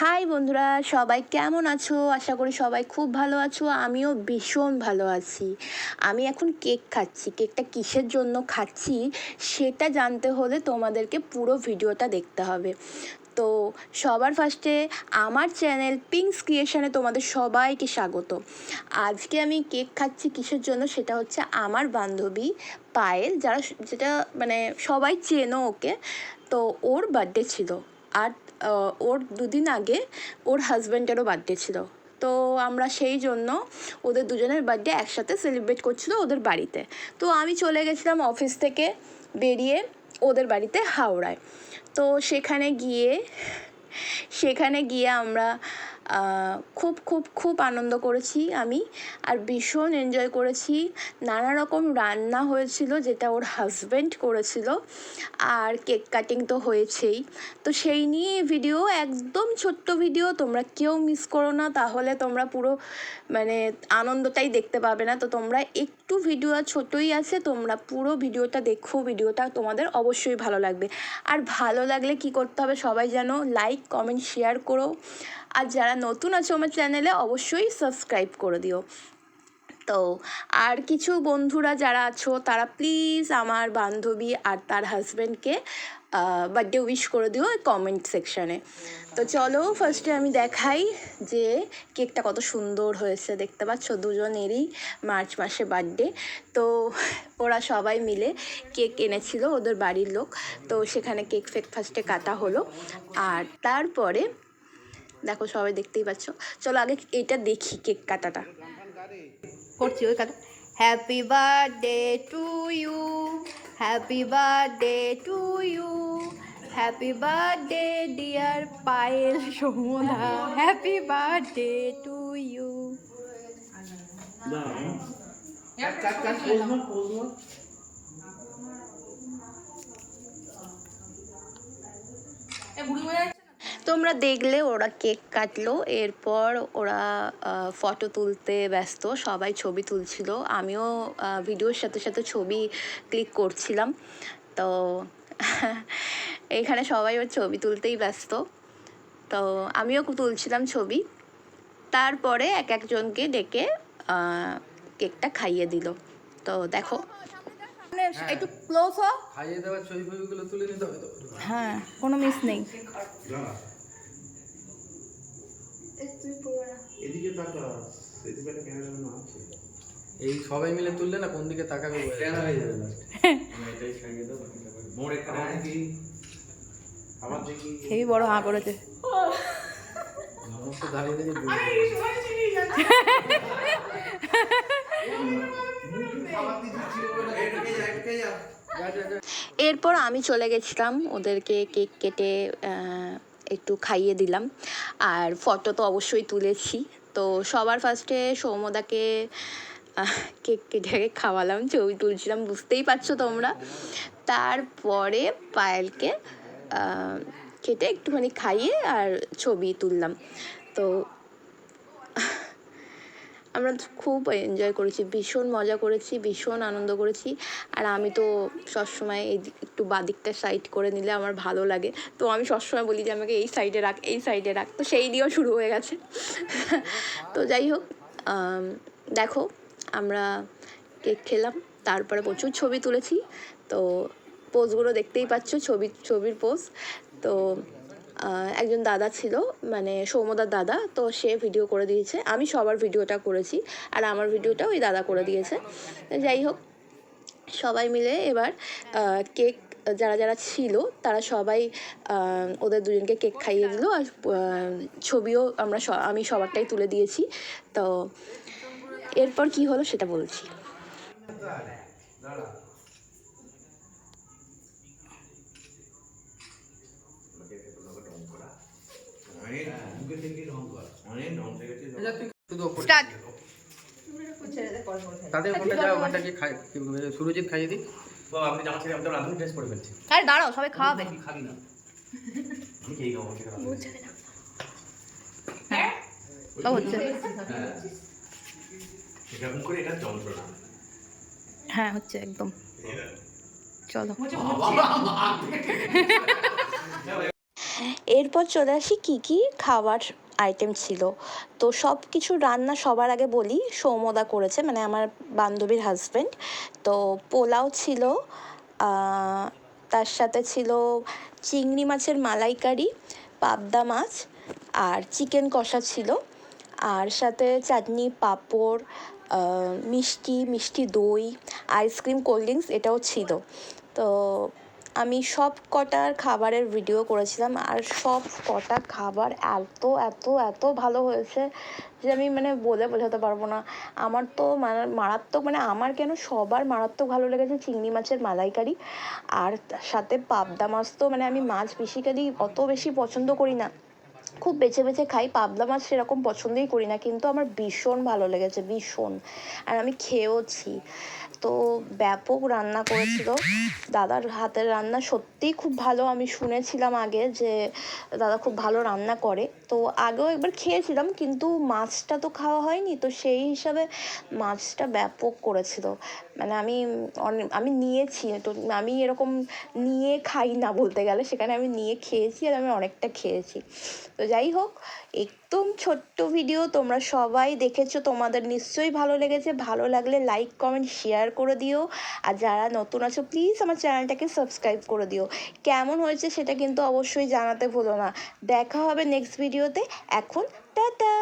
High বন্ধুরা, সবাই কেমন আছো? আশা করি সবাই খুব ভালো আছো। আমিও ভীষণ ভালো আছি। আমি এখন কেক খাচ্ছি। কেকটা কিসের জন্য খাচ্ছি সেটা জানতে হলে তোমাদেরকে পুরো ভিডিওটা দেখতে হবে। তো সবার ফার্স্টে আমার চ্যানেল পিঙ্কস ক্রিয়েশনে তোমাদের সবাইকে স্বাগত। আজকে আমি কেক খাচ্ছি কিসের জন্য, সেটা হচ্ছে আমার বান্ধবী পায়েল, যেটা মানে সবাই চেনো ওকে। তো ওর বার্থডে ছিল, আর ওর দুদিন আগে ওর হাজব্যান্ডেরও বার্থডে ছিল। তো আমরা সেই জন্য ওদের দুজনের বার্থডে একসাথে সেলিব্রেট করছিল ওদের বাড়িতে। তো আমি চলে গেছিলাম অফিস থেকে বেরিয়ে ওদের বাড়িতে হাওড়ায়। তো সেখানে গিয়ে আমরা খুব খুব খুব আনন্দ করেছি আমি, আর ভীষণ এনজয় করেছি। নানা রকম রান্না হয়েছিল যেটা ওর হাজব্যান্ড করেছিল, আর কেক কাটিং তো হয়েছেই। তো সেই নিয়ে ভিডিও, একদম ছোট্ট ভিডিও, তোমরা কেউ মিস করো না, তাহলে তোমরা পুরো মানে আনন্দটাই দেখতে পাবে না। তো তোমরা একটু ভিডিও ছোটই আছে, তোমরা পুরো ভিডিওটা দেখো, ভিডিওটা তোমাদের অবশ্যই ভালো লাগবে। আর ভালো লাগলে কি করতে হবে সবাই জানো, লাইক কমেন্ট শেয়ার করো, আর যারা নতুন আছো আমার চ্যানেলে অবশ্যই সাবস্ক্রাইব করে দিও। তো আর কিছু বন্ধুরা যারা আছো তারা প্লিজ আমার বান্ধবী আর তার হাজব্যান্ডকে বার্থডে উইশ করে দিও কমেন্ট সেকশানে। তো চলো ফার্স্টে আমি দেখাই যে কেকটা কত সুন্দর হয়েছে। দেখতে পাচ্ছ দুজনেরই মার্চ মাসে বার্থডে। তো ওরা সবাই মিলে কেক এনেছিল, ওদের বাড়ির লোক। তো সেখানে কেক ফার্স্টে কাটা হলো, আর তারপরে দেখো সবাই দেখতেই পাচ্ছ। চলো আগে এটা দেখি কেক কাটাটা করছি। ওই কাটা, happy birthday to you, happy birthday to you, happy birthday dear Payel সৌমদা, হ্যাপি বার্থডে টু ইউ। তোমরা দেখলে ওরা কেক কাটলো, এরপর ওরা ফটো তুলতে ব্যস্ত, সবাই ছবি তুলছিল, আমিও ভিডিওর সাথে সাথে ছবি ক্লিক করছিলাম। তো এখানে সবাই ওর ছবি তুলতেই ব্যস্ত, তো আমিও তুলছিলাম ছবি। তারপরে এক একজনকে ডেকে কেকটা খাইয়ে দিল। তো দেখো একটু ক্লোজ হ, খাইয়ে দেওয়ার ছবিগুলো তুলে নিতে হবে তো। হ্যাঁ কোনো মিস নেই। এদিকে তাকা, এদিকে একটা ক্যামেরা আছে। এই সবাই মিলে তুললে না কোন দিকে তাকাবে ক্যামেরা হয়ে যাবে লাস্ট। আমরা এটাই খাইয়ে দাও, মোড়ে কাটা কি আবার দেখি হেবি বড় হাঁ করেছে। সমস্ত দাঁড়িয়ে দাঁড়িয়ে এরপর আমি চলে গেছিলাম, ওদেরকে কেক কেটে একটু খাইয়ে দিলাম, আর ফটো তো অবশ্যই তুলেছি। তো সবার ফার্স্টে সৌমদাকে কেক কেটে খাওয়ালাম, ছবি তুলছিলাম, বুঝতেই পারছো তোমরা। তারপরে পায়েলকে কেটে একটুখানি খাইয়ে আর ছবি তুললাম। তো আমরা খুব এনজয় করেছি, ভীষণ মজা করেছি, ভীষণ আনন্দ করেছি। আর আমি তো সবসময় এই একটু বাদিকটা সাইড করে নিলে আমার ভালো লাগে, তো আমি সবসময় বলি যে আমাকে এই সাইডে রাখ, এই সাইডে রাখ। তো সেই দিয়েও শুরু হয়ে গেছে। তো যাই হোক, দেখো আমরা কেক খেলাম, তারপরে প্রচুর ছবি তুলেছি। তো পোজগুলো দেখতেই পাচ্ছ, ছবির পোজ। তো একজন দাদা ছিল, মানে সৌমদার দাদা, তো সে ভিডিও করে দিয়েছে, আমি সবার ভিডিওটা করেছি, আর আমার ভিডিওটা ওই দাদা করে দিয়েছে। যাই হোক, সবাই মিলে এবার কেক যারা যারা ছিল তারা সবাই ওদের দুজনকে কেক খাইয়ে দিল, আর ছবিও আমি সবারটাই তুলে দিয়েছি। তো এরপর কি হলো সেটা বলছি। তাদের ওখানটা যাও, ওখানটা গিয়ে খাই, সুরজিৎ খাইয়ে দিই। তো আপনি জামা ছেড়ে আমাদের রাধুনি ড্রেস পরে ফেলছি। আরে দাঁড়াও, সবাই খাওয়াবে। তুই খাবি না, আমি খেয়ে খাবো। হ্যাঁ সব হচ্ছে, এরকম করে এটা যন্ত্রণা। হ্যাঁ হচ্ছে একদম। চলো এরপর চলে আসি কী কী খাবার আইটেম ছিল। তো সব কিছু রান্না সবার আগে বলি সৌম্যদা করেছে, মানে আমার বান্ধবীর হাজব্যান্ড। তো পোলাও ছিল, তার সাথে ছিল চিংড়ি মাছের মালাইকারি, পাবদা মাছ, আর চিকেন কষা ছিল, আর সাথে চাটনি, পাঁপড়, মিষ্টি দই, আইসক্রিম, কোল্ড ড্রিঙ্কস এটাও ছিল। তো আমি সব কটার খাবারের ভিডিও করেছিলাম, আর সব কটা খাবার এত এত এত ভালো হয়েছে যে আমি মানে বলে বোঝাতে পারবো না। আমার তো মারাত্মক, মানে আমার কেন সবার মারাত্মক ভালো লেগেছে চিংড়ি মাছের মালাইকারি, আর তার সাথে পাবদা মাছ। তো মানে আমি মাছ বেসিক্যালি অত বেশি পছন্দ করি না, খুব বেছে বেছে খাই, পাবদা মাছ সেরকম পছন্দই করি না, কিন্তু আমার ভীষণ ভালো লেগেছে, ভীষণ। আর আমি খেয়েওছি। তো ব্যাপক রান্না করেছিল, দাদার হাতের রান্না সত্যিই খুব ভালো। আমি শুনেছিলাম আগে যে দাদা খুব ভালো রান্না করে, তো আগেও একবার খেয়েছিলাম, কিন্তু মাছটা তো খাওয়া হয়নি, তো সেই হিসাবে মাছটা ব্যাপক করেছিল। মানে আমি নিয়েছি, তো আমি এরকম নিয়ে খাই না বলতে গেলে, সেখানে আমি নিয়ে খেয়েছি, আর আমি অনেকটা খেয়েছি। তো যাই হোক, একদম ছোট্ট ভিডিও, তোমরা সবাই দেখেছো, তোমাদের নিশ্চয়ই ভালো লেগেছে। ভালো লাগলে লাইক, কমেন্ট, শেয়ার করে দিও। আর যারা নতুন আছো প্লিজ আমার চ্যানেলটাকে সাবস্ক্রাইব করে দিও। কেমন হয়েছে সেটা কিন্তু অবশ্যই জানাতে ভুলো না। দেখা হবে নেক্সট ভিডিওতে। এখন টাটা।